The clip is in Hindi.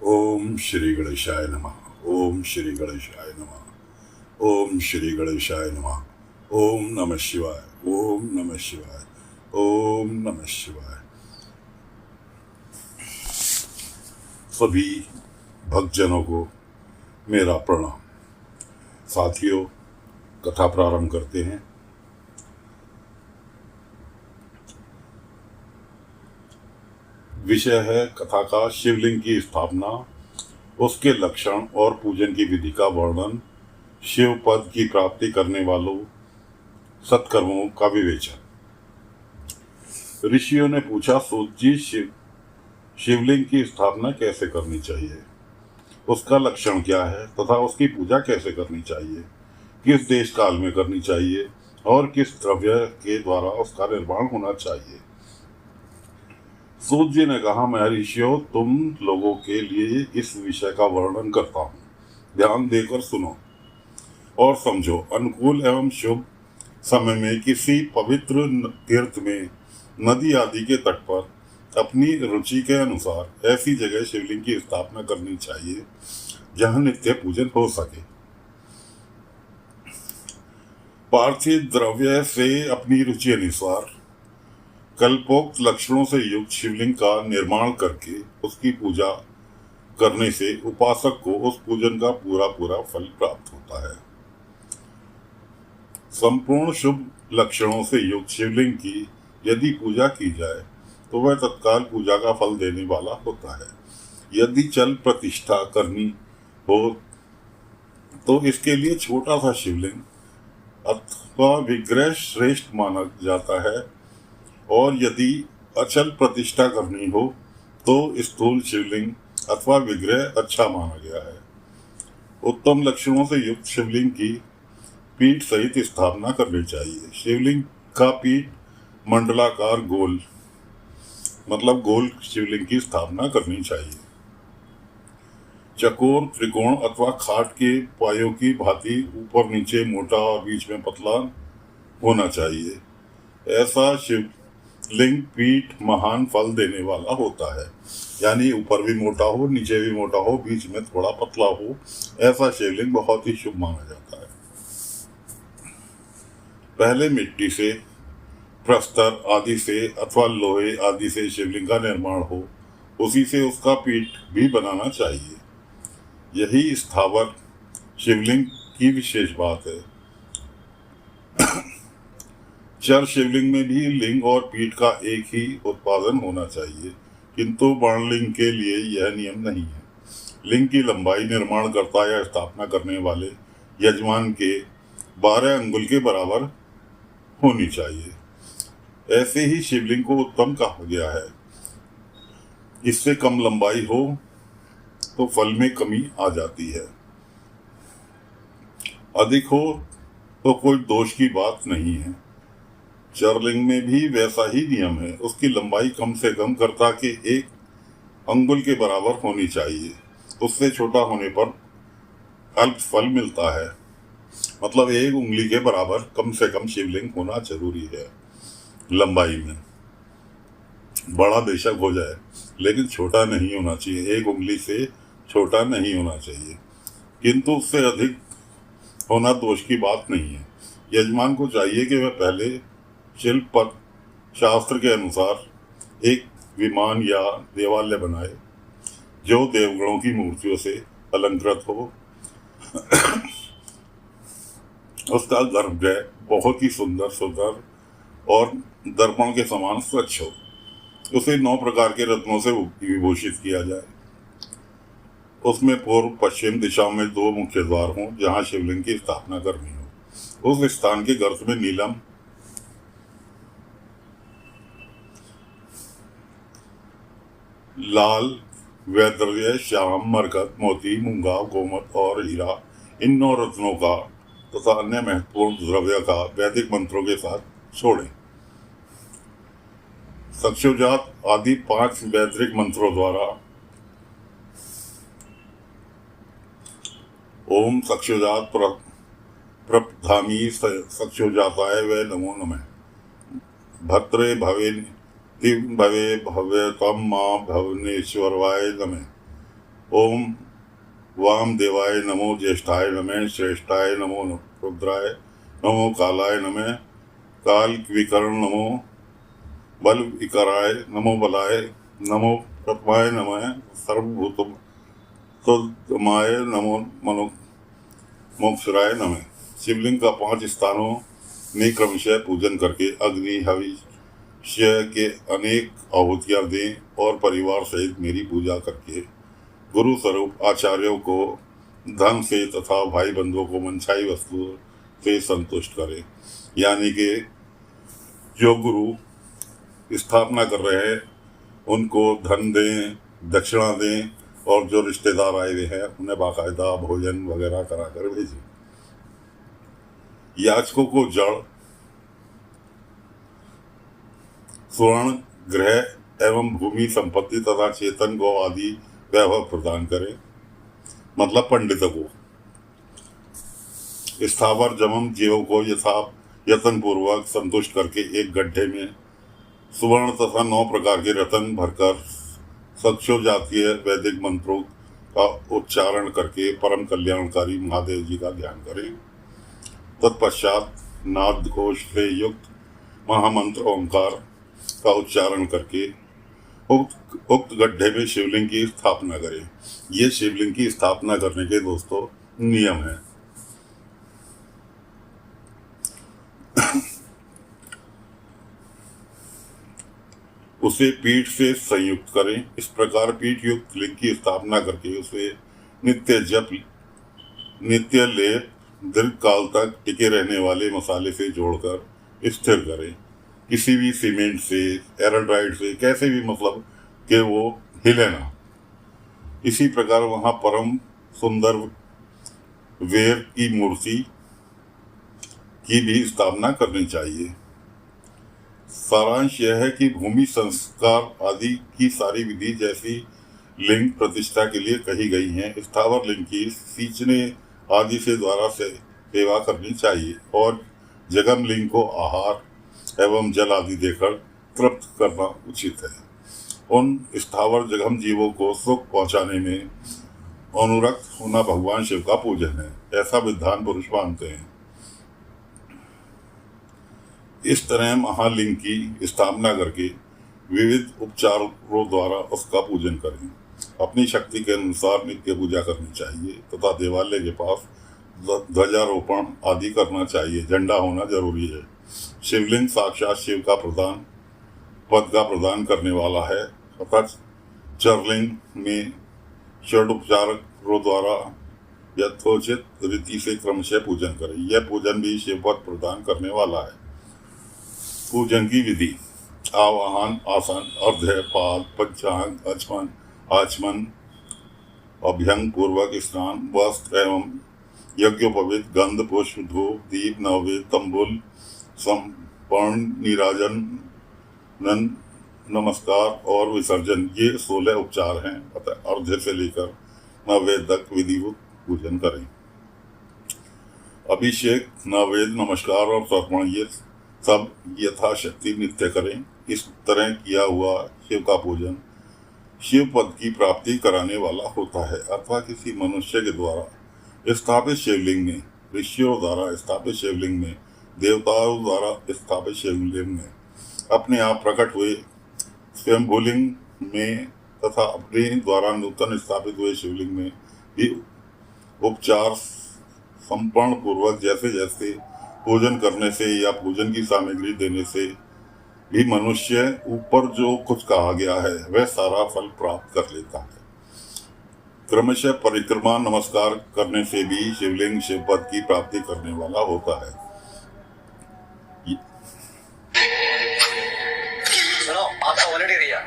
ओम श्री गणेशाय नमः। ओम श्री गणेशाय नमः। ओम श्री गणेशाय नमः। ओम नमः शिवाय। ओम नमः शिवाय। ओम नमः शिवाय। सभी भक्तजनों को मेरा प्रणाम। साथियों, कथा प्रारंभ करते हैं। विषय है कथा का शिवलिंग की स्थापना, उसके लक्षण और पूजन की विधि का वर्णन, शिव पद की प्राप्ति करने वालों सत्कर्मों का विवेचन। ऋषियों ने पूछा, सूत जी, शिवलिंग की स्थापना कैसे करनी चाहिए, उसका लक्षण क्या है तथा उसकी पूजा कैसे करनी चाहिए, किस देश काल में करनी चाहिए और किस द्रव्य के द्वारा उसका निर्माण होना चाहिए। सूत जी ने कहा, मैं ऋषियों तुम लोगों के लिए इस विषय का वर्णन करता हूँ, ध्यान देकर सुनो और समझो। अनुकूल एवं शुभ समय में किसी पवित्र तीर्थ में, नदी आदि के तट पर अपनी रुचि के अनुसार ऐसी जगह शिवलिंग की स्थापना करनी चाहिए जहां नित्य पूजन हो सके। पार्थिव द्रव्य से अपनी रुचि अनुसार कल्पोक्त लक्षणों से युक्त शिवलिंग का निर्माण करके उसकी पूजा करने से उपासक को उस पूजन का पूरा पूरा फल प्राप्त होता है। संपूर्ण शुभ लक्षणों से युक्त शिवलिंग की यदि पूजा की जाए तो वह तत्काल पूजा का फल देने वाला होता है। यदि चल प्रतिष्ठा करनी हो तो इसके लिए छोटा सा शिवलिंग अथवा विग्रह श्रेष्ठ माना जाता है, और यदि अचल प्रतिष्ठा करनी हो तो स्थूल शिवलिंग अथवा विग्रह अच्छा माना गया है। उत्तम लक्षणों से युक्त शिवलिंग की पीठ सहित स्थापना करनी चाहिए। शिवलिंग का पीठ मंडलाकार गोल, मतलब गोल शिवलिंग की स्थापना करनी चाहिए। चकोर, त्रिकोण अथवा खाट के पायों की भांति ऊपर नीचे मोटा और बीच में पतला होना चाहिए। ऐसा शिवलिंग पीठ महान फल देने वाला होता है, यानी ऊपर भी मोटा हो, नीचे भी मोटा हो, बीच में थोड़ा पतला हो, ऐसा शिवलिंग बहुत ही शुभ माना जाता है। पहले मिट्टी से, प्रस्तर आदि से अथवा लोहे आदि से शिवलिंग का निर्माण हो, उसी से उसका पीठ भी बनाना चाहिए। यही स्थावर शिवलिंग की विशेष बात है। चर शिवलिंग में भी लिंग और पीठ का एक ही उत्पादन होना चाहिए, किंतु बाणलिंग के लिए यह नियम नहीं है। लिंग की लंबाई निर्माणकर्ता या स्थापना करने वाले यजमान के 12 अंगुल के बराबर होनी चाहिए। ऐसे ही शिवलिंग को उत्तम कहा गया है। इससे कम लंबाई हो तो फल में कमी आ जाती है, अधिक हो तो कोई दोष की बात नहीं है। चरलिंग में भी वैसा ही नियम है। उसकी लंबाई कम से कम कर्ता के 1 अंगुल के बराबर होनी चाहिए। उससे छोटा होने पर अल्प फल मिलता है, मतलब 1 उंगली के बराबर कम से कम शिवलिंग होना जरूरी है लंबाई में। बड़ा बेशक हो जाए लेकिन छोटा नहीं होना चाहिए, 1 उंगली से छोटा नहीं होना चाहिए, किंतु उससे अधिक होना दोष की बात नहीं है। यजमान को चाहिए कि वह पहले शिल्प पर शास्त्र के अनुसार एक विमान या देवालय बनाए जो देवगणों की मूर्तियों से अलंकृत हो। उसका गर्भगृह बहुत ही सुंदर सुंदर और दर्पण के समान स्वच्छ हो। उसे 9 प्रकार के रत्नों से विभूषित किया जाए। उसमें पूर्व पश्चिम दिशा में 2 मुख्य द्वार हों जहां शिवलिंग की स्थापना करनी हो। उस स्थान के गर्त में नीलम, लाल, वैदर्य, श्याम, मरकत, मोती, मूंगा, गोमत और हीरा, इन 9 रत्नों का तथा अन्य महत्वपूर्ण द्रव्य का वैदिक मंत्रों के साथ छोड़ें। सक्षुजात आदि 5 वैदिक मंत्रों द्वारा ओम सक्षुजात प्रपधामी सक्षुजाताय वे नमो नमः, भद्रे भवे भवे भव्यतम मां भवनेश्वरवाय नमः, ओम वाम देवाय नमो, ज्येष्ठाय नमः, श्रेष्ठाय नमो, रुद्राय नमो, कालाय नमः, काल विकर्ण नमो, बल विकराय नमो, बलाय नमो, प्रथमाय नमः, सर्वभूतमाय नमो, मनो मोक्षराय नमः। शिवलिंग का 5 स्थानों में क्रमशः पूजन करके अग्नि हविष्य के अनेक आहुतियां दें और परिवार सहित मेरी पूजा करके गुरु स्वरूप आचार्यों को धन से तथा भाई बंधुओं को मनचाही वस्तु से संतुष्ट करें। यानी कि जो गुरु स्थापना कर रहे हैं उनको धन दें, दक्षिणा दें और जो रिश्तेदार आए हुए हैं उन्हें बाकायदा भोजन वगैरह करा कर भेजें। याचकों को जड़, स्वर्ण, ग्रह एवं भूमि संपत्ति तथा चेतन गौ आदि वैभव प्रदान करें, मतलब पंडितों को। स्थावर जमम जीवों को यत्न पूर्वक संतुष्ट करके एक गड्ढे में सुवर्ण तथा 9 प्रकार के रत्न भरकर सक्षो जातीय वैदिक मंत्रों का उच्चारण करके परम कल्याणकारी महादेव जी का ध्यान करें। तत्पश्चात नाद घोष से युक्त महामंत्र ओंकार का उच्चारण करके उक्त गड्ढे में शिवलिंग की स्थापना करें। ये शिवलिंग की स्थापना करने के दोस्तों नियम है। उसे पीठ से संयुक्त करें। इस प्रकार पीठ युक्त लिंग की स्थापना करके उसे नित्य जप, नित्य लेप, दीर्घ काल तक टिके रहने वाले मसाले से जोड़कर स्थिर करें। किसी भी सीमेंट से, एराड्राइट से, कैसे भी मतलब कि वो हिले ना। इसी प्रकार वहां परम सुंदर वेर की मूर्ति की भी स्थापना करनी चाहिए। सारांश यह है कि भूमि संस्कार आदि की सारी विधि जैसी लिंग प्रतिष्ठा के लिए कही गई हैं, स्थावर लिंग की सींचने आदि से द्वारा से सेवा करनी चाहिए और जगम लिंग को आहार एवं जल आदि देकर तृप्त करना उचित है। उन स्थावर जगम जीवों को सुख पहुंचाने में अनुरक्त होना भगवान शिव का पूजन है, ऐसा विद्वान पुरुष मानते हैं। इस तरह महालिंग की स्थापना करके विविध उपचारों द्वारा उसका पूजन करें। अपनी शक्ति के अनुसार नित्य पूजा करनी चाहिए तथा देवालय के पास ध्वजारोपण आदि करना चाहिए। झंडा होना जरूरी है। शिवलिंग साक्षात शिव का पद का प्रदान करने वाला है तथा चरलिंग में षडोपचारों द्वारा यथोचित रीति से क्रमशः पूजन करें। यह पूजन भी शिव पद प्रदान करने वाला है। पूजन की विधि: आवाहन, आसन, अर्घ्य, पाद, पंचांग, आचमन, अभ्यंग पूर्वक स्नान, वस्त्र एवं यज्ञोपवीत, गंध, पुष्प, धूप, दीप, नववेद, तंबुल, समर्पण, नीराजन, नमस्कार और विसर्जन, ये 16 उपचार हैं। अतः अर्घ्य से लेकर नववेद तक विधिवत पूजन करें। अभिषेक, नववेद, नमस्कार और तर्पण ये सब यथाशक्ति नित्य करें। इस तरह किया हुआ शिव का पूजन शिव पद की प्राप्ति कराने वाला होता है अथवा किसी मनुष्य के द्वारा स्थापित शिवलिंग में, ऋषियों द्वारा स्थापित शिवलिंग में, देवताओं द्वारा स्थापित शिवलिंग में, अपने आप प्रकट हुए स्वयंभूलिंग में तथा अपने द्वारा नूतन स्थापित हुए शिवलिंग में भी उपचार संपन्न पूर्वक जैसे जैसे पूजन करने से या पूजन की सामग्री देने से भी मनुष्य ऊपर जो कुछ कहा गया है वह सारा फल प्राप्त कर लेता है। क्रमशः परिक्रमा नमस्कार करने से भी शिवलिंग शिव पद की प्राप्ति करने वाला होता है। सुनो, आपका वॉलेट एरिया